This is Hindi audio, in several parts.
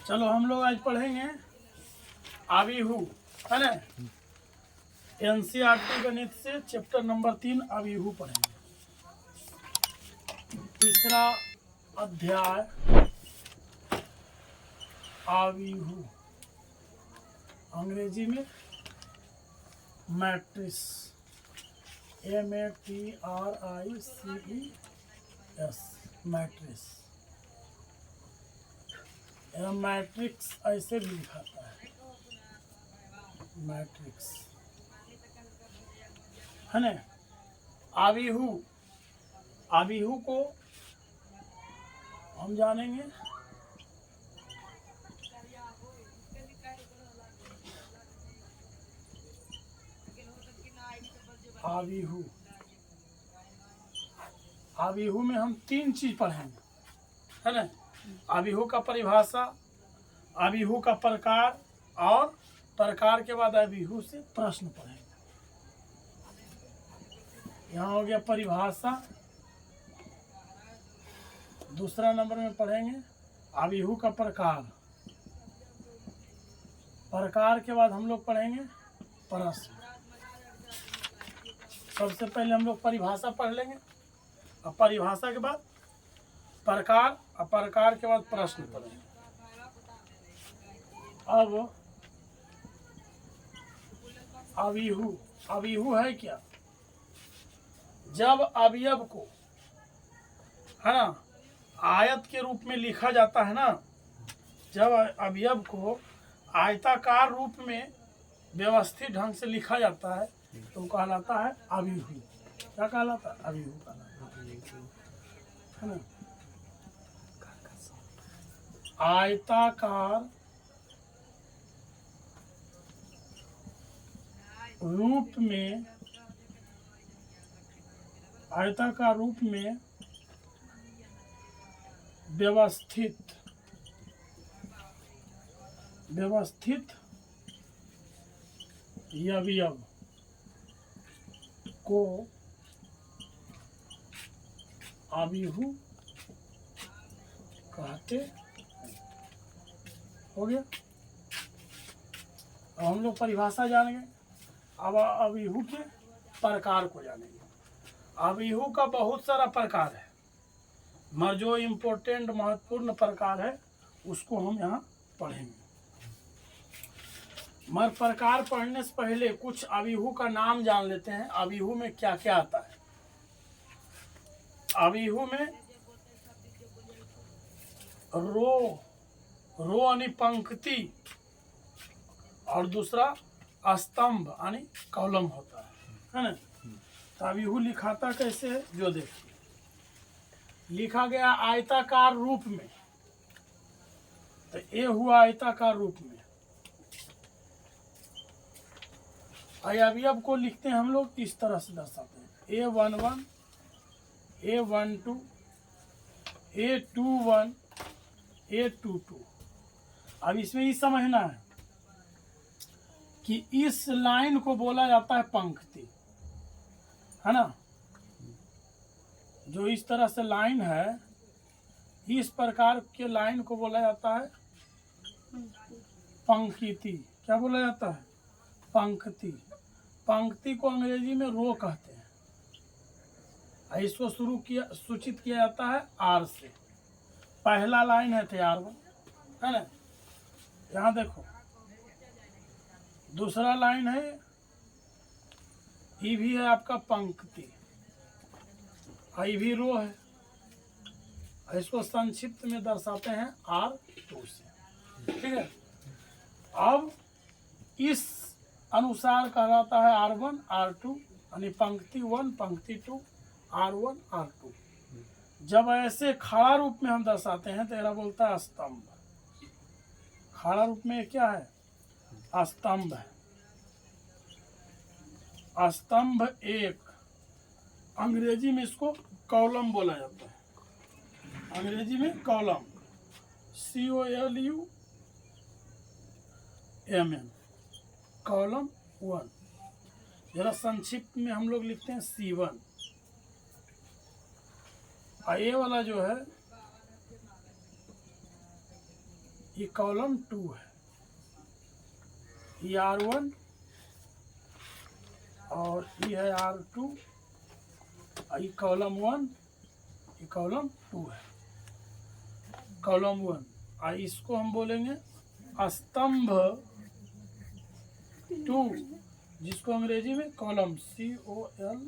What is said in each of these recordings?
चलो हम लोग आज पढ़ेंगे आबिहू, है ना। एनसीईआरटी गणित से चैप्टर नंबर 3 आबिहू पढ़ेंगे। तीसरा अध्याय आबिहू, अंग्रेजी में मैट्रिक्स, MATRICS, मैट्रिक्स। यह मैट्रिक्स ऐसे भी लिखाता है, मैट्रिक्स, है ना। आबिहू, आबिहू को हम जानेंगे आबिहू। आबिहू में हम 3 चीज पढ़ेंगे, है ना। आबिहू का परिभाषा, आबिहू का प्रकार, और प्रकार के बाद आबिहू से प्रश्न पढ़ेंगे। यहाँ हो गया परिभाषा। दूसरा नंबर में पढ़ेंगे आबिहू का प्रकार। प्रकार के बाद हम लोग पढ़ेंगे प्रश्न। सबसे पहले हम लोग परिभाषा पढ़ लेंगे, और परिभाषा के बाद प्रकार, और प्रकार के बाद प्रश्न पढ़ेंगे। अब आबिहू, आबिहू है क्या? जब अवयव को, है ना, आयत के रूप में लिखा जाता है ना, जब अवयव को आयताकार रूप में व्यवस्थित ढंग से लिखा जाता है तो कहलाता है आबिहू। क्या कहलाता है? आबिहू कहलाता है ना। आयताकार रूप में, आयताकार रूप में व्यवस्थित अवयव को आबिहू कहते हैं। हो गया। अब हम लोग परिभाषा जान गए, अब आबिहू के प्रकार को जानेंगे। आबिहू का बहुत सारा प्रकार है, मगर जो इम्पोर्टेंट महत्वपूर्ण प्रकार है उसको हम यहाँ पढ़ेंगे। मगर प्रकार पढ़ने से पहले कुछ आबिहू का नाम जान लेते हैं। आबिहू में क्या क्या आता है? आबिहू में रो यानी पंक्ति, और दूसरा स्तंभ यानी कॉलम होता है ना। तो आबिहू लिखाता कैसे है, जो देखिए लिखा गया आयताकार रूप में, तो ये हुआ आयताकार रूप में। अवयव को लिखते हैं हम लोग इस तरह से दर्शाते हैं, A11, A12, A21, A22। अब इसमें ये समझना है कि इस लाइन को बोला जाता है पंक्ति, है ना। जो इस तरह से लाइन है, इस प्रकार के लाइन को बोला जाता है पंक्ति। क्या बोला जाता है? पंक्ति। पंक्ति को अंग्रेजी में रो कहते हैं। इसको सूचित किया जाता है R से। पहला लाइन है तो R1, है ना। यहाँ देखो, दूसरा लाइन है, ये भी है आपका पंक्ति, ये भी रो है। इसको संक्षिप्त में दर्शाते हैं R2 से, ठीक है। अब इस अनुसार कहलाता है R1, R2, यानी पंक्ति 1, पंक्ति 2, R1, R2। जब ऐसे खड़ा रूप में हम दर्शाते हैं तो यह बोलता है स्तंभ। खड़ा रूप में क्या है? स्तंभ है। स्तंभ एक, अंग्रेजी में इसको कॉलम बोला जाता है। अंग्रेजी में कॉलम, COLUMN, कॉलम 1। जरा संक्षिप्त में हम लोग लिखते हैं C1। और ये वाला जो है ये कॉलम 2 है, ये R1 और ये है R2, ये कॉलम 1, ये कॉलम 2 है। कॉलम 1 इसको हम बोलेंगे स्तंभ 2, जिसको अंग्रेजी में कॉलम COLUMN,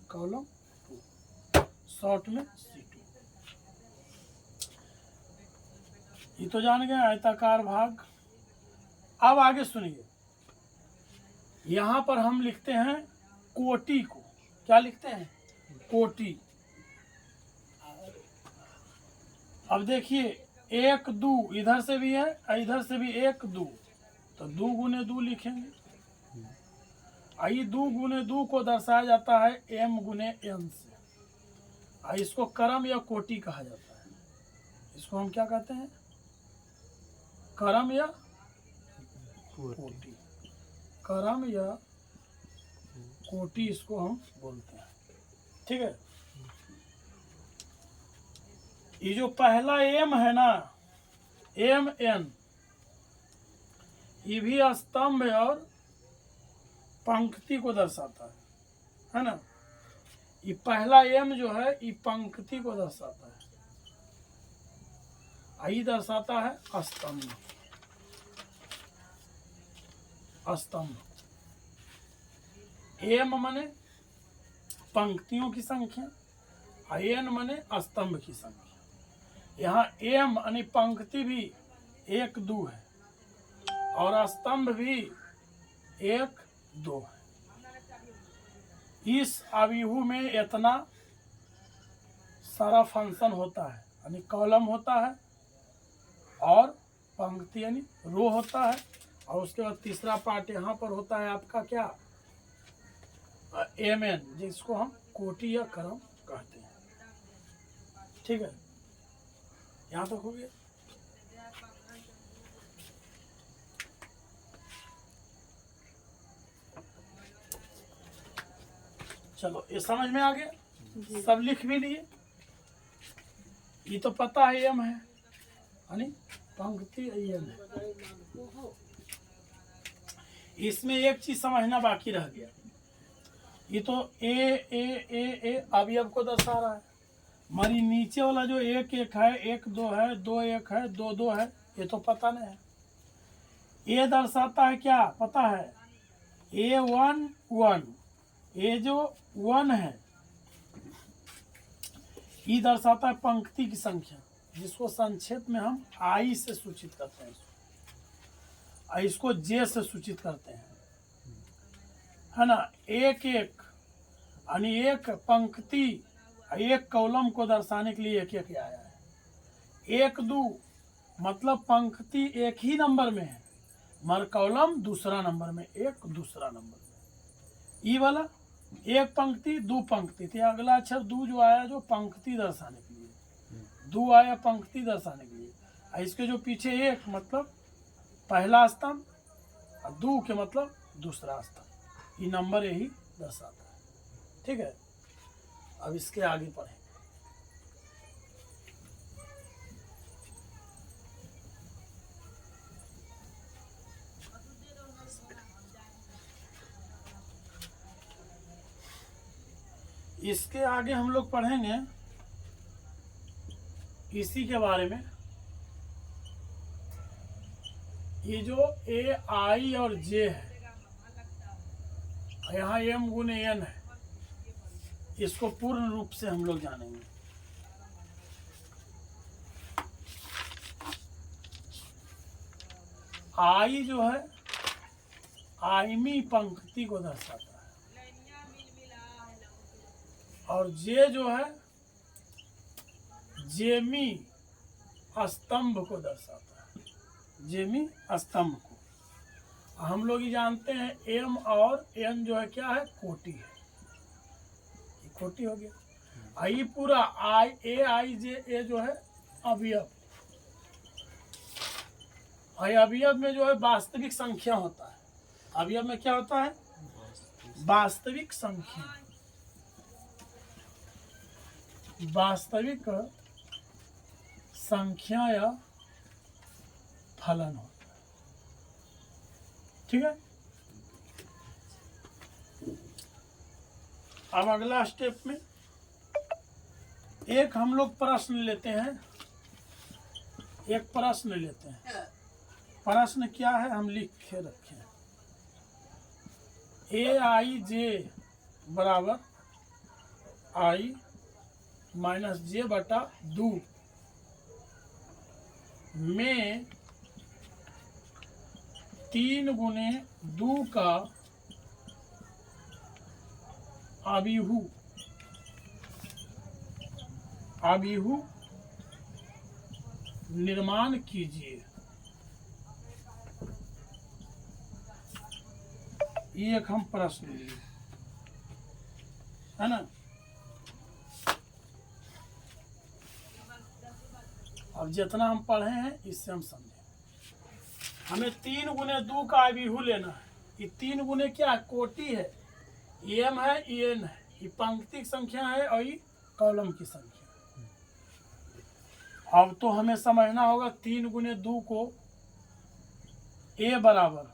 कॉलम 2, शॉर्ट में C2। ये तो जान गए आयताकार भाग। अब आगे सुनिए, यहाँ पर हम लिखते हैं कोटि को। क्या लिखते हैं? कोटि। अब देखिए 1 2 इधर से भी है, इधर से भी 1 2, तो 2 गुने 2 लिखेंगे। आई 2 गुने 2 को दर्शाया जाता है m गुने n से। इसको क्रम या कोटि कहा जाता है। इसको हम क्या कहते हैं? क्रम या कोटि। क्रम या कोटि इसको हम बोलते हैं। ठीक है। ये जो पहला m है ना, MN, ये भी स्तंभ और पंक्ति को दर्शाता है ना। ये पहला m जो है ये पंक्ति को दर्शाता है, ये दर्शाता है स्तंभ। स्तंभ m माने पंक्तियों की संख्या, n माने स्तंभ की संख्या। यहाँ m यानी पंक्ति भी 1 2 है और स्तंभ भी 1 2 है। इस अव्यूह में इतना सारा फंक्शन होता है, यानी कॉलम होता है और पंक्ति यानी रो होता है, और उसके बाद तीसरा पार्ट यहाँ पर होता है आपका क्या? MN, जिसको हम कोटि या क्रम कहते हैं। ठीक है, यहाँ तक हो गया। चलो ये समझ में आ गया, सब लिख भी लिए। ये तो पता है m है, यानी पंक्ति m है। इसमें एक चीज समझना बाकी रह गया। ये तो ए अवयव को दर्शा रहा है, मरी नीचे वाला जो 1 1 है, 1 2 है, 2 1 है, 2 2 है, ये तो पता नहीं है। ये दर्शाता है क्या पता है? A1 1, ये जो 1 है ये दर्शाता है पंक्ति की संख्या, जिसको संक्षेप में हम I से सूचित करते हैं, इसको J से सूचित करते हैं, है ना। 1 1 यानी एक पंक्ति, एक कॉलम को दर्शाने के लिए 1 1 आया है। 1 2 मतलब पंक्ति एक ही नंबर में है, मगर कॉलम दूसरा नंबर में, एक दूसरा नंबर में। ई वाला 1 पंक्ति 2 पंक्ति थी, अगला अक्षर 2 जो आया जो पंक्ति दर्शाने के लिए, 2 आया पंक्ति दर्शाने के लिए। इसके जो पीछे 1 मतलब पहला स्तंभ और 2 के मतलब दूसरा स्तंभ, ये नंबर यही दर्शाता है। ठीक है, अब इसके आगे पढ़ें। इसके आगे हम लोग पढ़ेंगे इसी के बारे में। ये जो A I और J है, यहाँ M गुने N है, इसको पूर्ण रूप से हम लोग जानेंगे। I जो है आयमी पंक्ति को दर्शाता है, और J जो है जेमी स्तंभ को दर्शाता है, जेमी स्तंभ को। हम लोग ये जानते हैं M और N जो है क्या है? कोटि है, ये कोटि हो गया। आई पूरा A I J A जो है अवयव, अवयव में जो है वास्तविक संख्या होता है। अवयव में क्या होता है? वास्तविक संख्या, वास्तविक संख्या या फलन होता है। ठीक है, अब अगला स्टेप में एक हम लोग प्रश्न लेते हैं, एक प्रश्न लेते हैं। प्रश्न क्या है हम लिख के रखें, AIJ बराबर I माइनस जे बटा 2 में 3 गुने 2 का अभिहु निर्माण कीजिए। ये एक हम प्रश्न लिए, है ना। अब जितना हम पढ़े हैं इससे हम समझे, हमें 3 गुने 2 का अभिहु लेना है। ये 3 गुने क्या कोटि है, एम है, एन है, ये पंक्ति की संख्या है और ये कॉलम की संख्या। अब तो हमें समझना होगा 3 गुने 2 को ए बराबर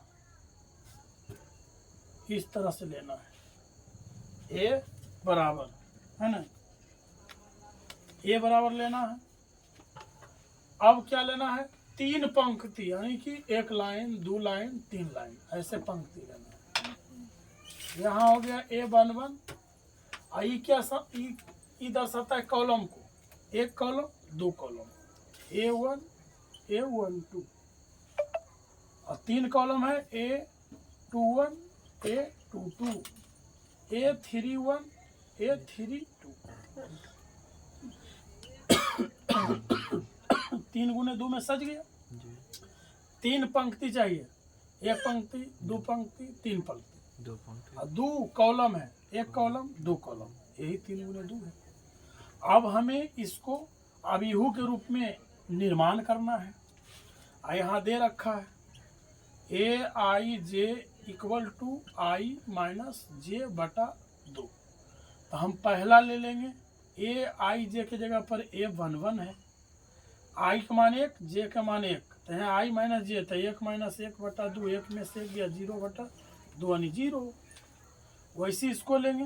इस तरह से लेना है, ए बराबर, है ना, ए बराबर लेना है। अब क्या लेना है, 3 पंक्ति, यानी कि 1 लाइन 2 लाइन 3 लाइन ऐसे पंक्ति लेना है। यहाँ हो गया A11, आई क्या ई दर्शाता है कॉलम को, 1 कॉलम 2 कॉलम, A1 A12, और 3 कॉलम है A21 A22 A31 A32। 3 गुने 2 में सज गया। 3 पंक्ति चाहिए, 1 पंक्ति 2 पंक्ति 3 पंक्ति 2 पंक्ति और 2 कॉलम है, 1 कॉलम 2 कॉलम, यही 3 गुने 2 है। अब हमें इसको अभिहु के रूप में निर्माण करना है। यहाँ दे रखा है AIJ equal to I minus J बटा 2। तो हम पहला ले लेंगे, AIJ के जगह पर A11 है, I का मान 1 J का मान 1, तो यहाँ I माइनस जे, तो 1 माइनस 1 बटा 2, 1 में से गया 0 बटा 2 यानी 0। वैसे इसको लेंगे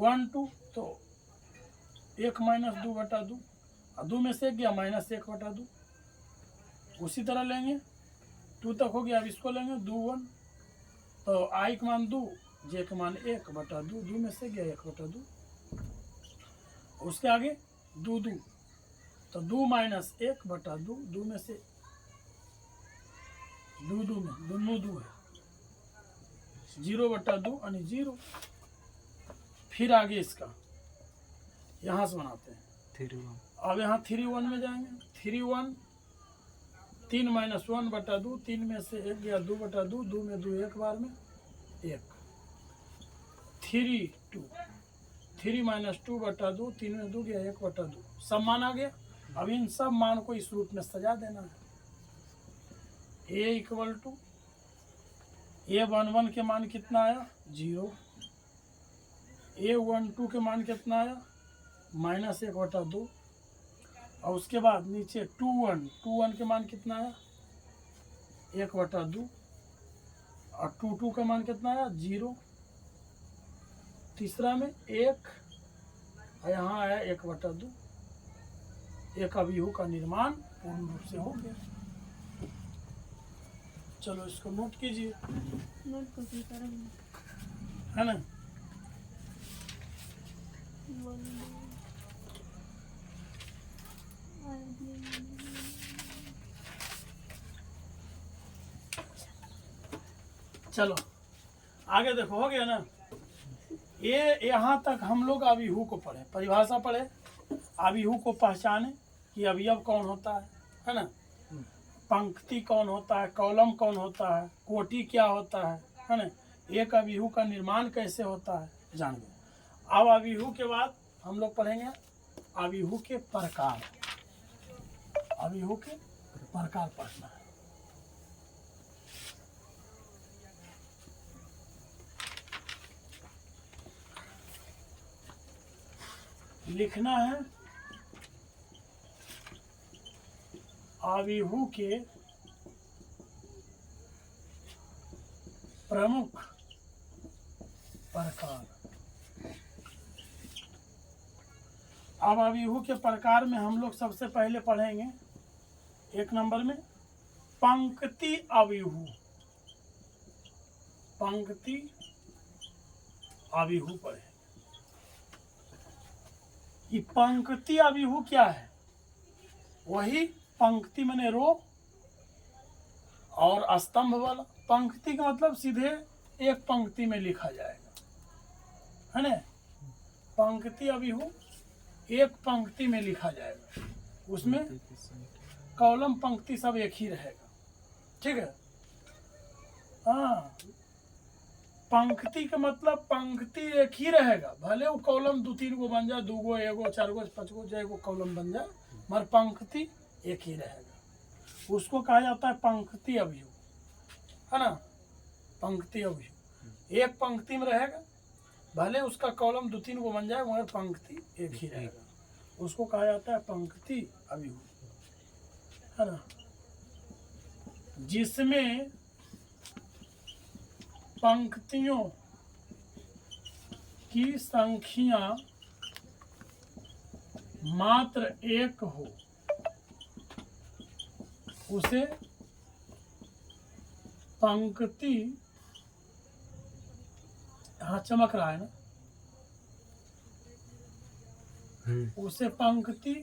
1 2, तो 1 माइनस 2 बटा 2, और 2 में से गया माइनस 1 बटा 2। उसी तरह लेंगे 2 तक हो गया। अब इसको लेंगे 2 1, तो I का मान 2 J का मान 1 बटा 2, 2 में से गया 1 बटा 2। उसके आगे 2 2, तो 2 माइनस 1 बटा 2, 2 में से 2 2 में दोनों 2 है, 0 बटा 2 यानी 0। फिर आगे इसका यहाँ से बनाते हैं 3 1। अब यहाँ 3 1 में जाएंगे, 3 1 3 माइनस 1 बटा 2, 3 में से 1 गया 2 बटा 2, 2 में 2 एक बार में 1। 3 2, 3 माइनस 2 बटा 2, 3 में 2 गया 1 बटा 2। सब मान आ गया। अब इन सब मान को इस रूप में सजा देना है। A इक्वल टू A11 के मान कितना आया 0, A12 के मान कितना आया माइनस 1 बटा 2, और उसके बाद नीचे 2 1 के मान कितना आया 1 बटा 2, और 2 2 का मान कितना आया 0। तीसरा में 1, और यहाँ आया 1 बटा 2। एक अभिहु का निर्माण पूर्ण रूप से हो गया। चलो इसको नोट कीजिए, नोट को भी करेंगे, है ना। चलो आगे देखो, हो गया ना। ये यहाँ तक हम लोग अभिहु को पढ़े, परिभाषा पढ़े, अभिहु को पहचाने कि अवयव कौन होता है ना, पंक्ति कौन होता है, कॉलम कौन होता है, कोटि क्या होता है ना, एक अभिहु का निर्माण कैसे होता है जान गए। अब अभिहु के बाद हम लोग पढ़ेंगे अभिहु के प्रकार। अभिहु के प्रकार पढ़ना है। लिखना है अभिहु के प्रमुख प्रकार। अब अभिहू के प्रकार में हम लोग सबसे पहले पढ़ेंगे 1 नंबर में पंक्ति अभिहू। पंक्ति अभिहू पढ़े। ये पंक्ति अभिहू क्या है? वही पंक्ति माने रो और स्तंभ वाला। पंक्ति का मतलब सीधे एक पंक्ति में लिखा जाएगा, है ना। पंक्ति अभिहू एक पंक्ति में लिखा जाएगा, उसमें कॉलम पंक्ति सब एक ही रहेगा, ठीक है। हाँ, पंक्ति का मतलब पंक्ति एक ही रहेगा, भले वो कॉलम 2-3 गो बन जाए, 2 गो 1 गो 4 गो 5 गो जो कॉलम बन जाए, मगर पंक्ति एक ही रहेगा। उसको कहा जाता है पंक्ति अभिहू, है ना। पंक्ति अभिहू एक पंक्ति में रहेगा, भले उसका कॉलम 2-3 गो बन जाए, मगर पंक्ति एक ही रहेगा। उसको कहा जाता है पंक्ति अभिहू, है ना। जिसमें पंक्तियों की संख्या मात्र 1 हो, उसे पंक्ति, हाँ चमक रहा है ना, उसे पंक्ति,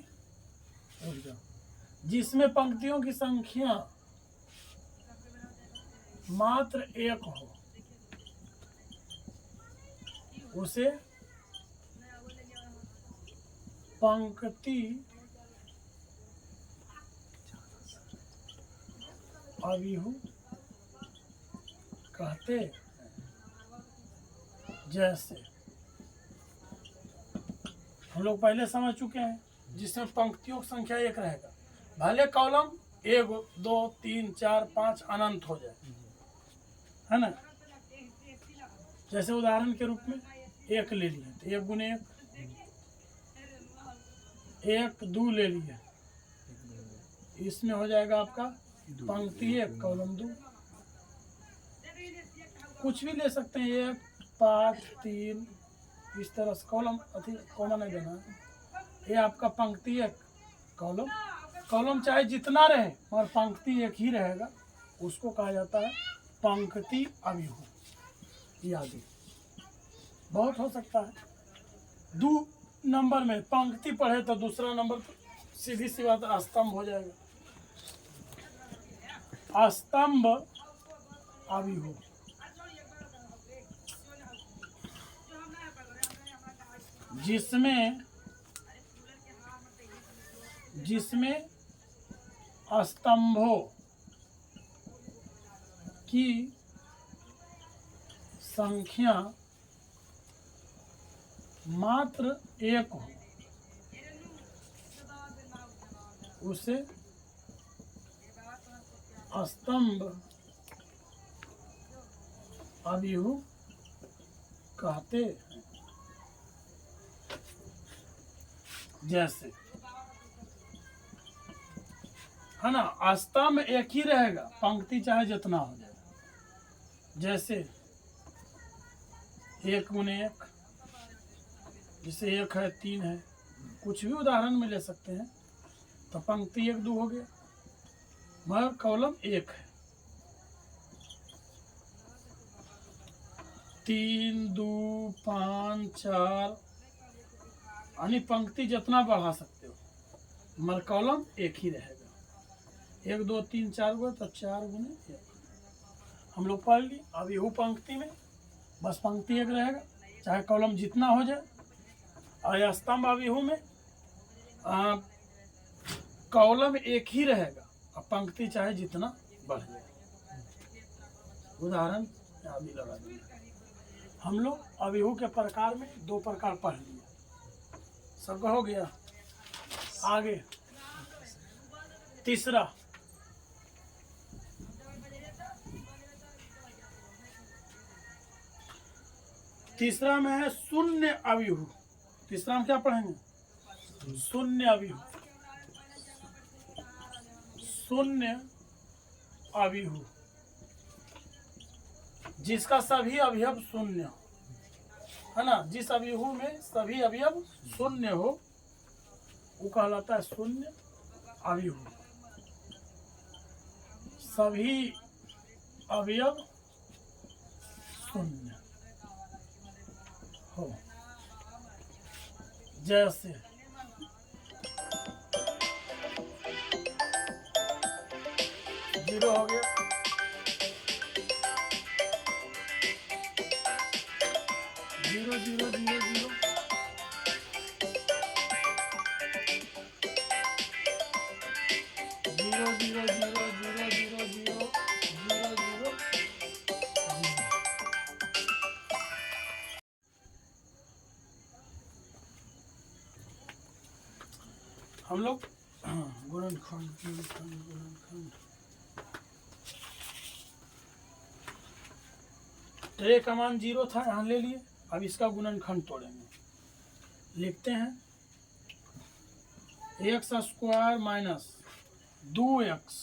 जिसमें पंक्तियों की संख्या मात्र 1 हो, उसे पंक्ति अभिहू कहते हैं। जैसे हम लोग पहले समझ चुके हैं, जिसमें पंक्तियों की संख्या 1 रहेगा, भले कॉलम 1 2 3 4 5 अनंत हो जाए, है ना। जैसे उदाहरण के रूप में 1 ले लिए तो 1 गुने 1 2 ले लिए, इसमें हो जाएगा आपका पंक्ति 1 कॉलम 2। कुछ भी ले सकते हैं, 1 5 3 इस तरह से कॉलम अति कॉमन है देना। ये आपका पंक्ति 1 कॉलम चाहे जितना रहे और पंक्ति एक ही रहेगा, उसको कहा जाता है पंक्ति अभिहू। आदि बहुत हो सकता है। 2 नंबर में पंक्ति पढ़े तो दूसरा नंबर सीधी सी बात स्तंभ हो जाएगा। स्तंभ अभिहू जिसमें स्तंभों की संख्या मात्र 1 हो, उसे स्तंभ अभिहू कहते हैं। जैसे, है ना, स्तंभ एक ही रहेगा, पंक्ति चाहे जितना हो जाए। जैसे 1 गुने 1, जैसे 1 है 3 है, कुछ भी उदाहरण में ले सकते हैं। तो पंक्ति 1 2 हो गया, मगर कॉलम 1 है। 3 2 5 4 यानी पंक्ति जितना बढ़ा सकते हो, मगर कॉलम एक ही रहेगा। 1 2 3 4 गो तो 4 गुने 1 हम लोग पढ़ लिए। अब यहू पंक्ति में बस पंक्ति 1 रहेगा, चाहे कॉलम जितना हो जाए। और स्तंभ अभिहू में कॉलम एक ही रहेगा और पंक्ति चाहे जितना बढ़ जाए। उदाहरण यहाँ भी लगा दिया। हम लोग अभिहू के प्रकार में 2 प्रकार पढ़ लिए, सबका हो गया। आगे तीसरा, तीसरा में है शून्य अभिहू। तीसरा में क्या पढ़ेंगे? शून्य अभिहू। शून्य अभिहू जिसका सभी अवयव शून्य हो, है ना, जिस अवयव में सभी अवयव शून्य हो वो कहलाता है शून्य अवयव। सभी अवयव शून्य हो, जैसे जीरो हो गया, zero zero zero zero, zero zero zero zero zero zero zero zero. हम लोग गुणनखंड गुणनखंड ट्रे का मान जीरो था, यहाँ ले लिए। अब इसका गुणनखंड तोड़ेंगे, लिखते हैं x square minus 2x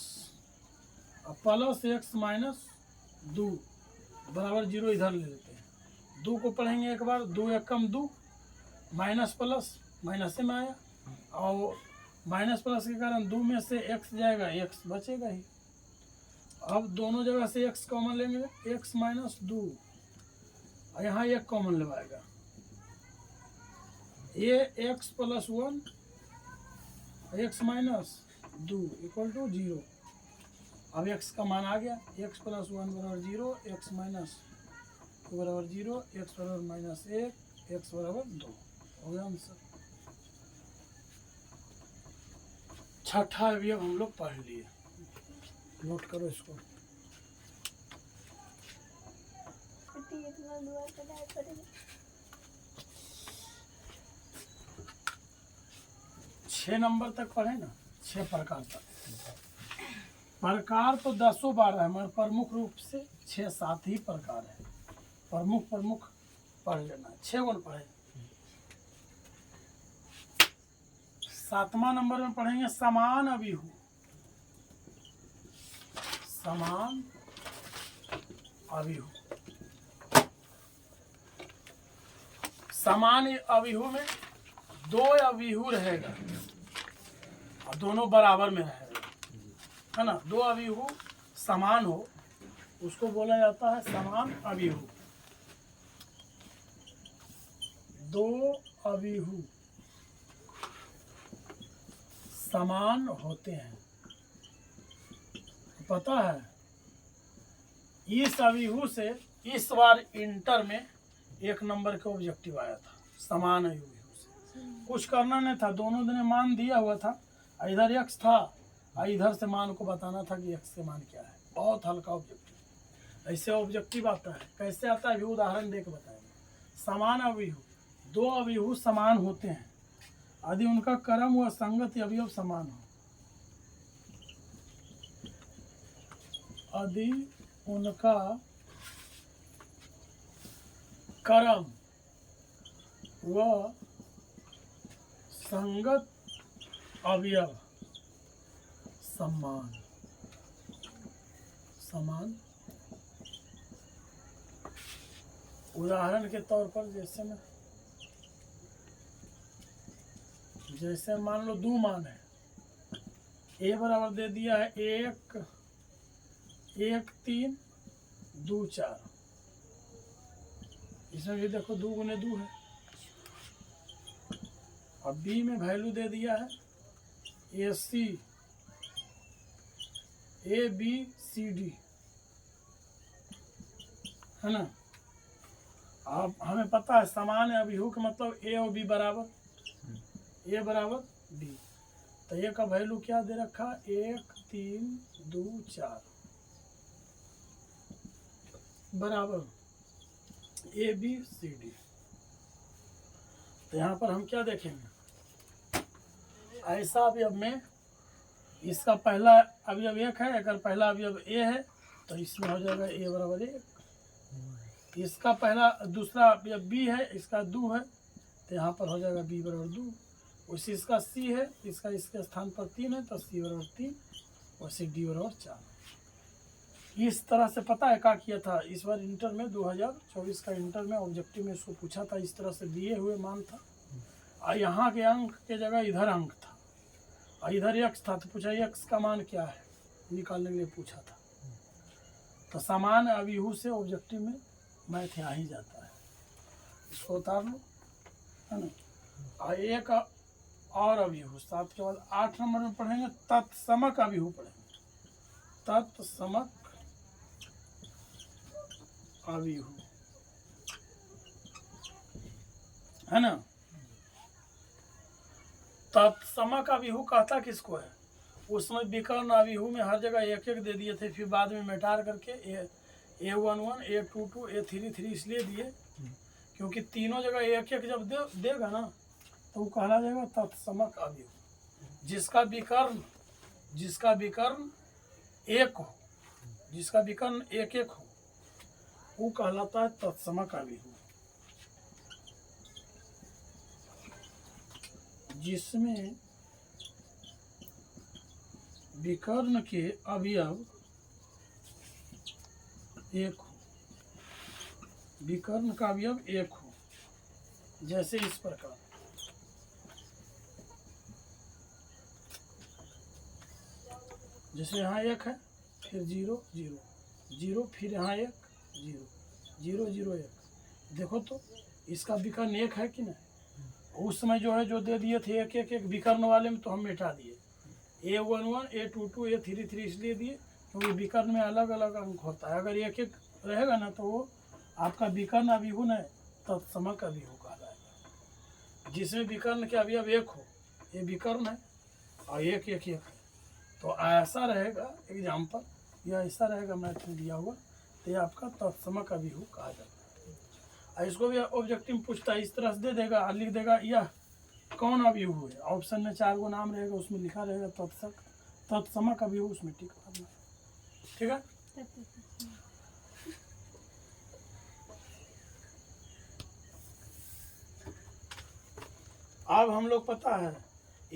plus x minus 2 बराबर जीरो। इधर ले लेते हैं, 2 को पढ़ेंगे एक बार, 2 एकम 2, माइनस प्लस माइनस में आया, और माइनस प्लस के कारण 2 में से x जाएगा, x बचेगा ही। अब दोनों जगह से x कॉमन लेंगे, x माइनस 2, और यहाँ एक कॉमन लगाएगा, ये x plus 1 x minus 2 equal to 0। अब x का मान आ गया, x प्लस 1 बराबर 0, x माइनस 2 बराबर 0, x बराबर माइनस 1, x बराबर 2। हो गया आंसर। छठा अवयव हम लोग पढ़ लिए, नोट करो इसको। इतना दुआ पढ़ाई पड़ेगा। 6 नंबर तक पढ़े ना, 6 प्रकार तक। प्रकार तो 10-12 है, मगर प्रमुख रूप से 6-7 ही प्रकार है। प्रमुख प्रमुख पढ़ लेना, 6 गुण पढ़े। 7वां नंबर में पढ़ेंगे समान अवयव। समान अवयव, समान अवयव में 2 अवयव रहेगा और दोनों बराबर में रहेगा, है ना। 2 अवयव समान हो उसको बोला जाता है समान अवयव। 2 अवयव समान होते हैं, पता है। इस अवयव से इस बार इंटर में 1 नंबर का ऑब्जेक्टिव आया था, समान अवयव से। कुछ करना नहीं था, दोनों ने मान दिया हुआ था, इधर x था और इधर से मान को बताना था कि x के मान क्या है। बहुत हल्का ऑब्जेक्टिव। ऐसे ऑब्जेक्टिव आता है, कैसे आता है भी उदाहरण देकर बताएंगे। समान अवयव, 2 अवयव समान होते हैं यदि उनका क्रम व संगत अवयव समान हो। यदि उनका क्रम व संगत अवयव समान समान। उदाहरण के तौर पर जैसे मान लो 2 मान है, a बराबर दे दिया है 1 1 3 2 4। इसमें भी देखो 2 गुने 2 है। और b में वैल्यू दे दिया है AC ABCD, है ना। अब हमें पता है समान अवयव का मतलब a और b बराबर, a बराबर b। तो a का वैल्यू क्या दे रखा, 1 3 2 4 बराबर ABCD। तो यहाँ पर हम क्या देखेंगे, ऐसा अवयव में इसका पहला अवयव 1 है, अगर पहला अवयव a है तो इसमें हो जाएगा a बराबर 1। इसका पहला दूसरा अवयव b है, इसका 2 है तो यहाँ पर हो जाएगा b बराबर 2। उसी इसका c है, इसका इसके स्थान पर 3 है तो c बराबर 3, और c d बराबर 4। इस तरह से पता है क्या किया था इस बार इंटर में 2024 का इंटर में ऑब्जेक्टिव में इसको पूछा था। इस तरह से दिए हुए मान था और यहाँ के अंक के जगह इधर अंक था और इधर एक्स था, तो पूछा एक्स का मान क्या है निकालने के लिए पूछा था। तो समान अभिहू से ऑब्जेक्टिव में मैथ आ ही जाता है। इसको उतार लो, है ना। और एक और अभिहू 7 के बाद 8 नंबर में पढ़ेंगे तत्समक अभिहू पढ़ेंगे। तत्समक अभिहू, है ना। तत्समक अभिहू कहता किसको है? उसमें विकर्ण अभिहू में हर जगह एक एक दे दिए थे, फिर बाद में मेटार करके A11 A22 A33 इसलिए दिए क्योंकि तीनों जगह एक एक जब देगा ना तो वो कहला जाएगा तत्समक अभिहू। जिसका विकर्ण एक हो, जिसका विकर्ण एक एक हो, वो कहलाता है तत्समक अभिहू। जिसमें विकर्ण के अवयव एक हो, विकर्ण का अवयव एक हो, जैसे इस प्रकार। जैसे यहाँ एक है, फिर 0 0 0, फिर यहाँ 1 0 0 0 1। देखो तो इसका विकर्ण एक है कि नहीं? उस समय जो है जो दे दिए थे एक एक एक विकर्ण वाले में, तो हम मिटा दिए। A11 A22 A33 इसलिए दिए क्योंकि विकर्ण में अलग अलग अंक होता है। अगर एक एक रहेगा ना तो वो आपका विकर्ण अभिहू नहीं तत्समक अभिहू कहलाएगा। जिसमें विकर्ण के अवयव एक हो, ये विकर्ण है और एक एक एक है, तो ऐसा रहेगा। एग्जाम्पल या ऐसा रहेगा मैथ में दिया हुआ, तो ये आपका तत्समक अभिहू कहा जाता है। इसको भी ऑब्जेक्टिव पूछता है, इस तरह से दे देगा और लिख देगा यह कौन अभिहू है। ऑप्शन में 4 गो नाम रहेगा, उसमें लिखा रहेगा तत्समक अभिहू, उसमें टिक करना। ठीक है। अब हम लोग पता है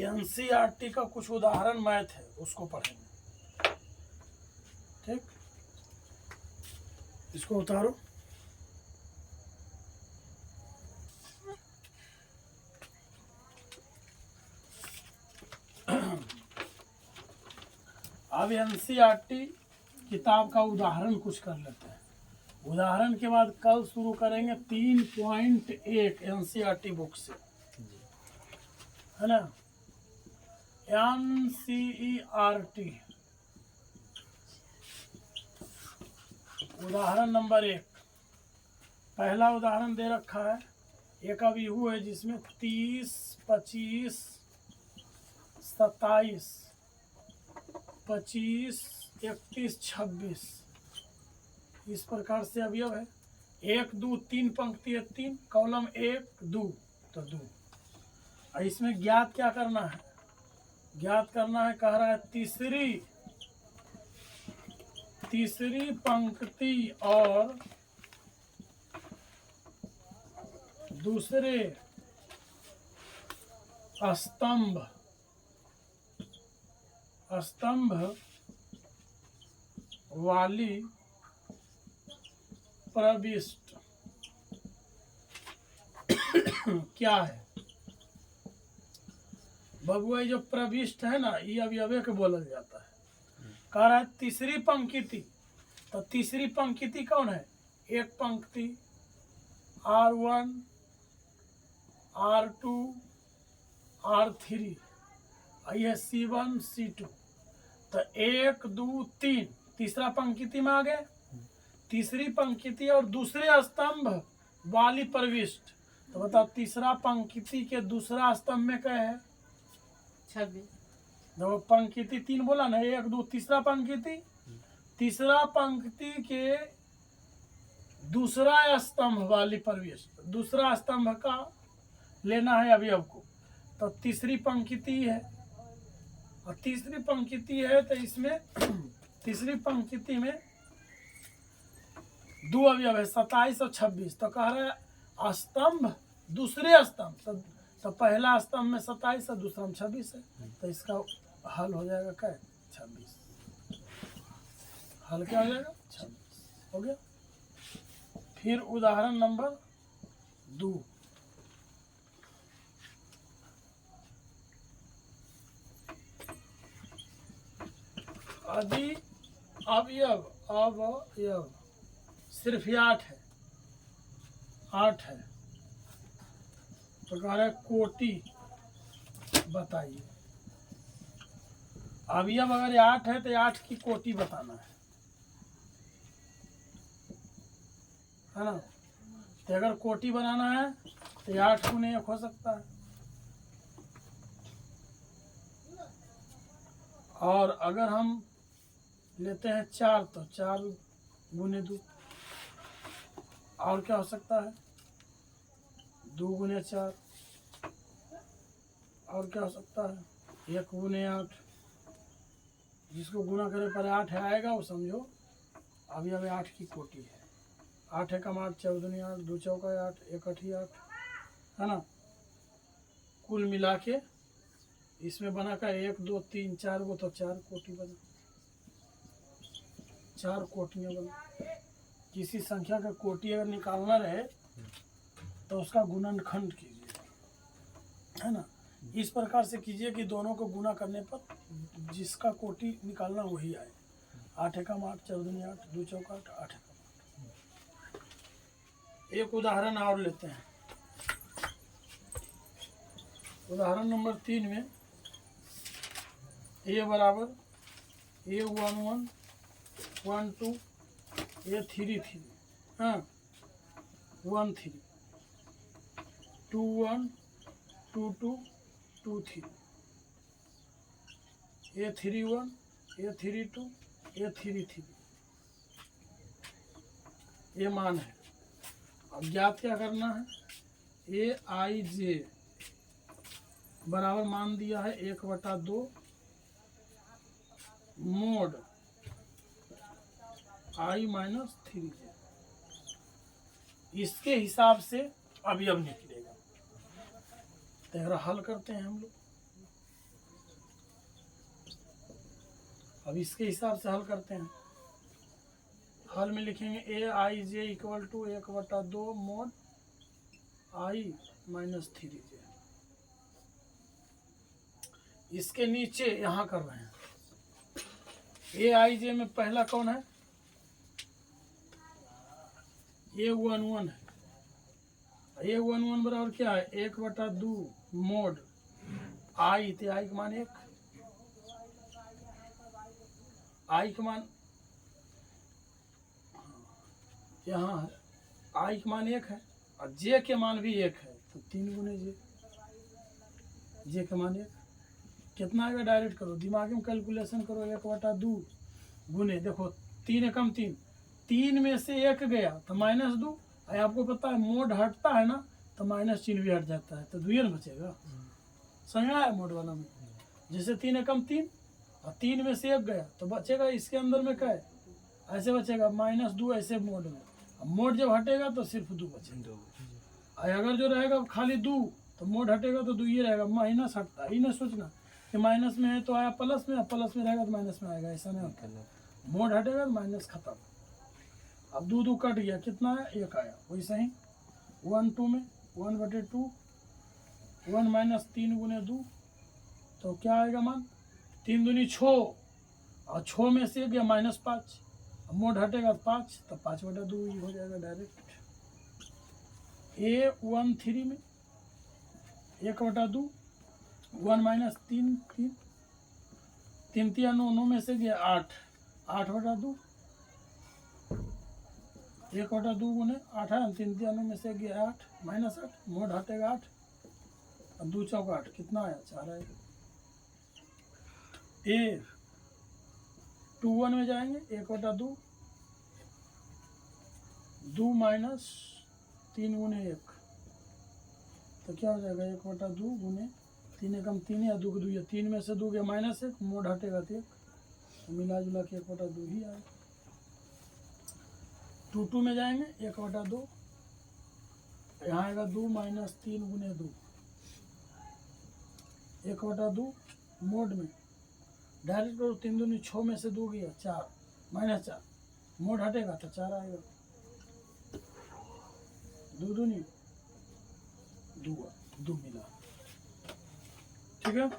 NCERT का कुछ उदाहरण मैथ है, उसको पढ़ेंगे। ठीक, इसको उतारो। अब NCERT किताब का उदाहरण कुछ कर लेते हैं। उदाहरण के बाद कल शुरू करेंगे 3.1 NCERT बुक से, है ना। NCERT उदाहरण नंबर 1। पहला उदाहरण दे रखा है, एक अभिहू है जिसमें 30 25 27 25 31 26 इस प्रकार से अवयव है। 1 2 3 पंक्ति है, 3 कॉलम 1 2 तो 2। और इसमें ज्ञात क्या करना है? ज्ञात करना है, कह रहा है तीसरी पंक्ति और दूसरे स्तंभ वाली प्रविष्ट क्या है? बबुआ जो प्रविष्ट है ना, ये अवयव के बोला जाता है। कह रहा है तीसरी पंक्ति, तो तीसरी पंक्ति कौन है? एक पंक्ति R1 R2 R3, ये C1 C2, तो 1 2 3 तीसरा पंक्ति में आ गए। तीसरी पंक्ति और दूसरे स्तंभ वाली प्रविष्ट, तो बताओ तीसरा पंक्ति के दूसरा स्तंभ में क्या है? 26। देखो पंक्ति 3 बोला ना, 1 2 तीसरा पंक्ति, तीसरा पंक्ति के दूसरा स्तंभ वाली प्रविष्ट, दूसरा स्तंभ का लेना है अवयव को, तो तीसरी पंक्ति है। और तीसरी पंक्ति है तो इसमें तीसरी पंक्ति में 2 अवयव है, 27 और 26। तो कह रहा है स्तंभ दूसरे स्तंभ, तो पहला स्तंभ में 27 और दूसरा में 26 है, तो इसका हल हो जाएगा क्या? 26 हल क्या हो जाएगा 26 हो गया। फिर उदाहरण नंबर 2, यदि अब सिर्फ ये 8 है, 8 है तो कह रहे कोटि बताइए। अब अगर 8 है तो 8 की कोटि बताना है ना। तो अगर कोटि बनाना है तो 8 गुने 1 हो सकता है, और अगर हम लेते हैं 4 तो 4 गुने 2, और क्या हो सकता है 2 गुने 4, और क्या हो सकता है 1 गुने 8। जिसको गुना करे पर 8 है आएगा वो समझो अभी 8 की कोटि है। 8 एकम 8, 4 दूनी 8, 2 चौका 8, 1 अठी 8 है ना। कुल मिला के इसमें बना का 1 2 3 4 गो तो 4 कोटि बना, 4 कोटियाँ बना। किसी संख्या का कोटि अगर निकालना रहे तो उसका गुणनखंड कीजिए, है ना। इस प्रकार से कीजिए कि दोनों को गुना करने पर जिसका कोटि निकालना वही आए। 8 एकम 8, 4 दूनी 8, 2 चौका 8, 8 एकम 8। एक उदाहरण और लेते हैं। उदाहरण नंबर 3 में a बराबर a11 12 a33 हाँ 13 21 22 23 a31 a32 a33 ये मान है। अब ज्ञात क्या करना है, ए आई जे बराबर मान दिया है 1/2 मोड आई माइनस 3 जे। इसके हिसाब से अवयव निकलेगा। तो अगर हल करते हैं हम लोग, अब इसके हिसाब से हल करते हैं। हल में लिखेंगे A I J equal to 1/2 mod I minus 3 J. इसके नीचे यहाँ कर रहे हैं ए आई जे में पहला कौन है, a11 है। a11 बराबर क्या है 1/2 मोड आई, तो आई का मान 1, आई का मान यहाँ है, आई का मान 1 है और जे के मान भी 1 है, तो 3 गुने जे के मान 1 कितना आएगा, डायरेक्ट करो, दिमाग में कैलकुलेशन करो। 1/2 गुने, देखो 3 एकम 3, 3 में से 1 गया तो -2। आपको पता है मोड हटता है ना तो माइनस चिन्ह भी हट जाता है, तो 2 न बचेगा। समझ आया मोड वाला में, जैसे 3 एकम 3 और 3 में से 1 गया तो बचेगा इसके अंदर में क्या है, ऐसे बचेगा -2 ऐसे मोड में। अब मोड जब हटेगा तो सिर्फ 2 बचेगा, और अगर जो रहेगा खाली 2 तो मोड हटेगा तो 2 ही रहेगा। माइनस हटता है, ये नहीं सोचना कि माइनस में है तो आया प्लस में, प्लस में रहेगा तो माइनस में आएगा, ऐसा नहीं होता। मोड हटेगा तो माइनस खत्म। अब 2 कट गया, कितना है 1 आया। वैसे ही 1 2 में 1/2 1 माइनस 3 गुने 2 तो क्या आएगा मान 3 दूनी 6, और 6 में से गया -5। अब मोड हटेगा 5 तो 5/2 ही हो जाएगा डायरेक्ट। a13 में 1/2 1 माइनस 3 3 3 3 9 में से गया 8 8/2 1/2 गुने 8 है, 3 3 में से गया 8 -8, मोड हटेगा 8 और 2 चौका 8, कितना आया 4 आएगा। a21 में जाएंगे 1/2 2 माइनस 3 गुने 1 तो क्या हो जाएगा 1/2 गुने 3 एकम 3 या 2 2 3 में से 2 गया -1, मोड हटेगा तो 1, तो मिला जुला के 1/2 ही आएगा। 2 2 में जाएंगे 1/2 यहाँ आएगा 2 माइनस 3 गुने 2 1/2 मोड में डायरेक्ट करो, 3 दूनी 6 में से 2 गया 4, -4 मोड हटेगा तो 4 आएगा। 2 दूनी 2 मिला। ठीक है,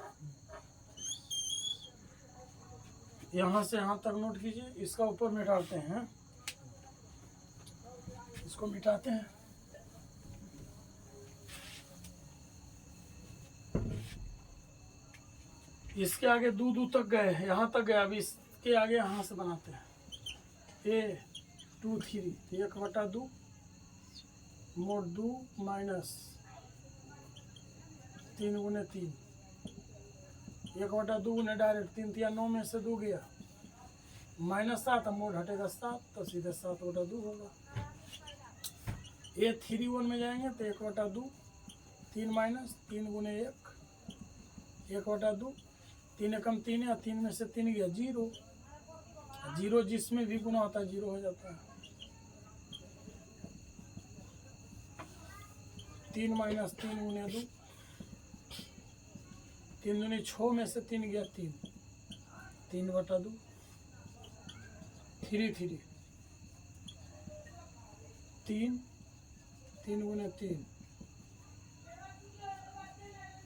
यहाँ से यहाँ तक नोट कीजिए। इसका ऊपर मिटाते हैं, इसको मिटाते हैं। इसके आगे 2 तक गए, यहाँ तक गए। अब इसके आगे यहाँ से बनाते हैं ए 2 3 1/2 मोड 2 माइनस 3 गुने 3 1/2 गुने डायरेक्ट 3 3 9 में से 2 गया -7। अब मोड हटेगा 7 तो सीधे 7/2 होगा। ए 3 1 में जाएंगे तो 1/2 3 माइनस 3 गुने 1 1/2 3 एकम 3 है, 3 में से 3 गया 0। 0 जिसमें भी गुना होता है 0 हो जाता है। 3 माइनस 3 गुने 2 3 दूनी 6 में से 3 गया 3 3/2 3 3 3 3 गुने 3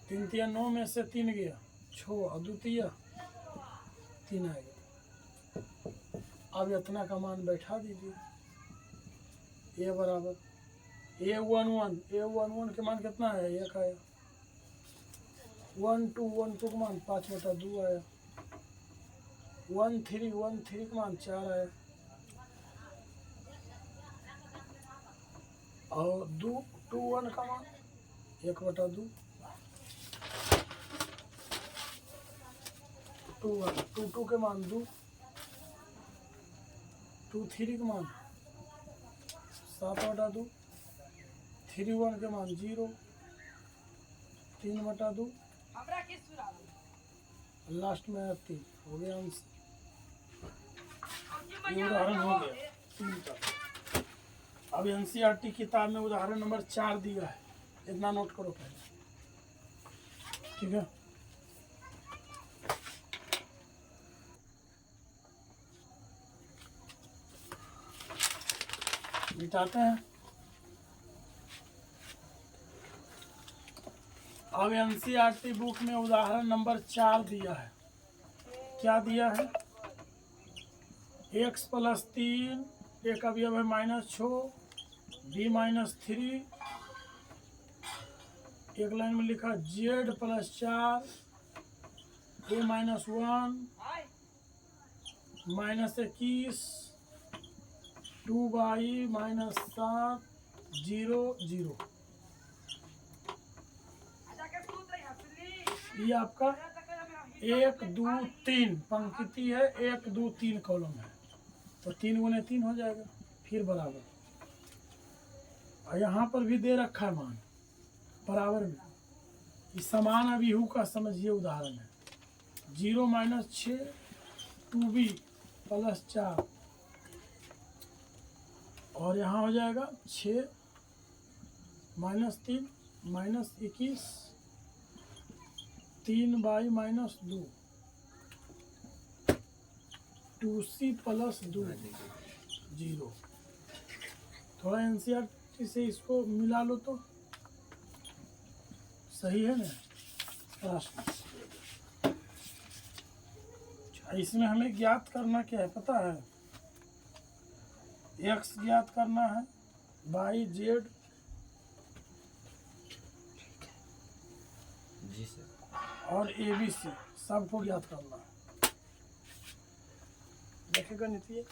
3 3 9 में से 3 गया 6 और 2 3 आ गया। अब इतना का मान बैठा दीजिए। ए बराबर A11 के मान कितना है 1 आया। 1 2 का मान 5/2 आया। 1 3 का मान 4 आया। और 2 1 का मान 1/2 2 के मान 2 3 के मान 7/2 3 1 के मान 0 3/2 लास्ट में 3 हो गया आंसर। ये उदाहरण हो गया 3 का। अब एनसीईआरटी किताब में उदाहरण नंबर 4 दिया है, इतना नोट करो पहले। ठीक है, मिटाते हैं। अब एनसीईआरटी बुक में उदाहरण नंबर 4 दिया है। क्या दिया है? x + 3 एक अवयव है -6 b - 3 एक लाइन में लिखा z + 4 a - 1 -21 2y - 7 0 0। ये आपका 1 2 3 पंक्ति है, 1 2 3 कॉलम है, तो 3 गुने 3 हो जाएगा। फिर बराबर, और यहाँ पर भी दे रखा है मान बराबर में। इस समान अभिहू का समझिए उदाहरण है। 0 - 6 2b + 4 और यहाँ हो जाएगा 6 - 3 -21 3y - 2 2c + 2 0। थोड़ा एनसीईआरटी से इसको मिला लो तो सही है ना प्रश्न। इसमें हमें ज्ञात करना क्या है पता है? x ज्ञात करना है, y z जी सर और ABC सबको ज्ञात करना है। देखेगा नीति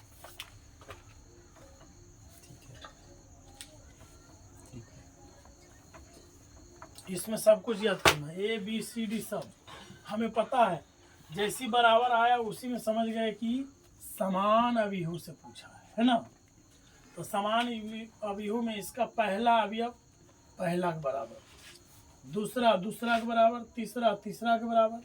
ठीक है इसमें सब कुछ याद करना है। ABCD सब हमें पता है। जैसी बराबर आया उसी में समझ गए कि समान अभिहू से पूछा है ना। तो समान अभिहू में इसका पहला अवयव पहला के बराबर, दूसरा दूसरा के बराबर, तीसरा तीसरा के बराबर,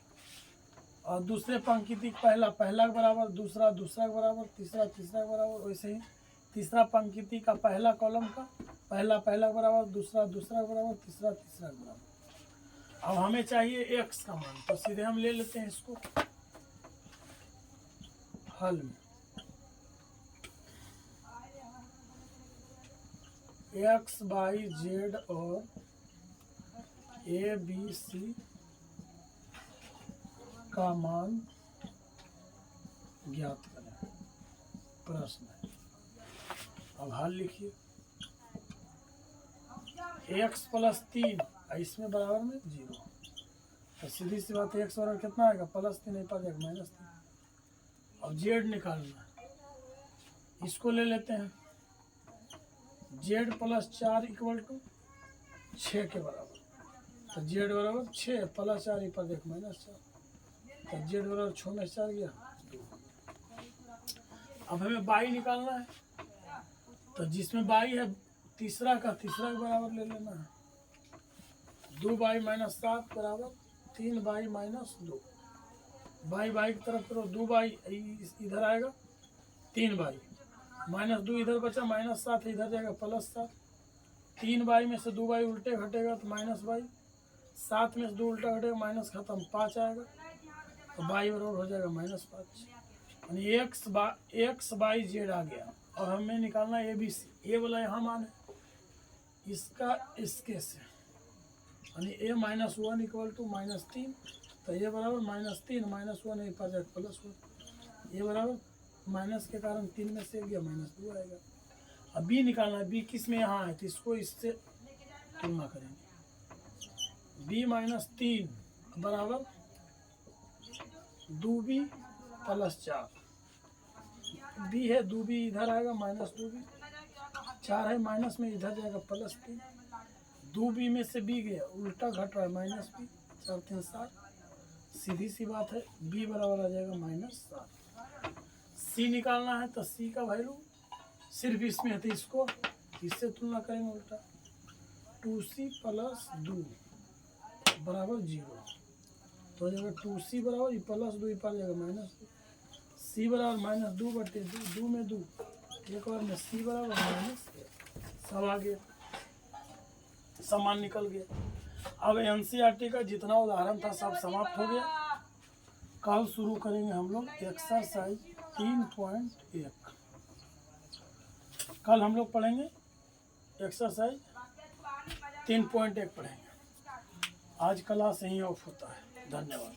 और दूसरे पंक्ति पहला पहला के बराबर, दूसरा दूसरा के बराबर, तीसरा तीसरा के बराबर। वैसे ही तीसरा पंक्ति का पहला कॉलम का पहला पहला के बराबर, दूसरा दूसरा के बराबर, तीसरा तीसरा के बराबर। अब हमें चाहिए x का मान, तो सीधे हम ले लेते हैं इसको हल में। एक्स वाई जेड और ए बी सी का मान ज्ञात करें। प्रश्न है, अब हल लिखिए। एक्स प्लस 3 इसमें बराबर में 0, तो सीधी सी बात है एक्स बराबर कितना आएगा, +3 पर -3। अब जेड निकालना है, इसको ले लेते हैं। जेड +4 = 6 के बराबर, तो जेड बराबर 6 + 4 पर -4, तो जेड बराबर 6 में 4 गया 2। अब हमें बाई निकालना है, तो जिसमें बाई है तीसरा का तीसरा के बराबर ले लेना है। 2y - 7 बराबर 3y - 2। बाई बाई की तरफ करो, 2y इधर आएगा, 3y -2 इधर बचा, -7 इधर जाएगा +7। 3y में से 2y उल्टे घटेगा तो -y, 7 में से 2 उल्टा घटेगा माइनस खत्म, 5 आएगा, तो y बराबर हो जाएगा -5। यानी एक्स वाई जेड आ गया। और हमें निकालना है ABC, ए वाला यहाँ मान है, इसका इसके से, यानी a - 1 = -3, तो ये बराबर -3 -1 पर जाए +1, ये बराबर माइनस के कारण 3 में से गया -2 आएगा। अब b निकालना है, b किस में यहाँ है, तो इसको इससे तुलना करेंगे। b - 3 बराबर 2b + 4, b है 2b इधर आएगा -2b, 4 है माइनस में इधर जाएगा +3, 2b में से b गया उल्टा घट रहा है -b, 4 3 7, सीधी सी बात है b बराबर आ जाएगा -7। c निकालना है, तो c का वैल्यू सिर्फ इसमें है, तो इसको इससे तुलना करेंगे उल्टा, 2c + 2 बराबर 0, तो हो जाएगा 2c बराबर +2 पर जाएगा -2, c बराबर -2/2, 2 में 2, एक बार में c बराबर -1, सब आ गया, समान निकल गया। अब NCERT का जितना उदाहरण था सब समाप्त हो गया। कल शुरू करेंगे हम लोग एक्सरसाइज 3.1। कल हम लोग पढ़ेंगे एक्सरसाइज 3.1 पढ़ेंगे। आज क्लास यहीं ऑफ होता है। धन्यवाद।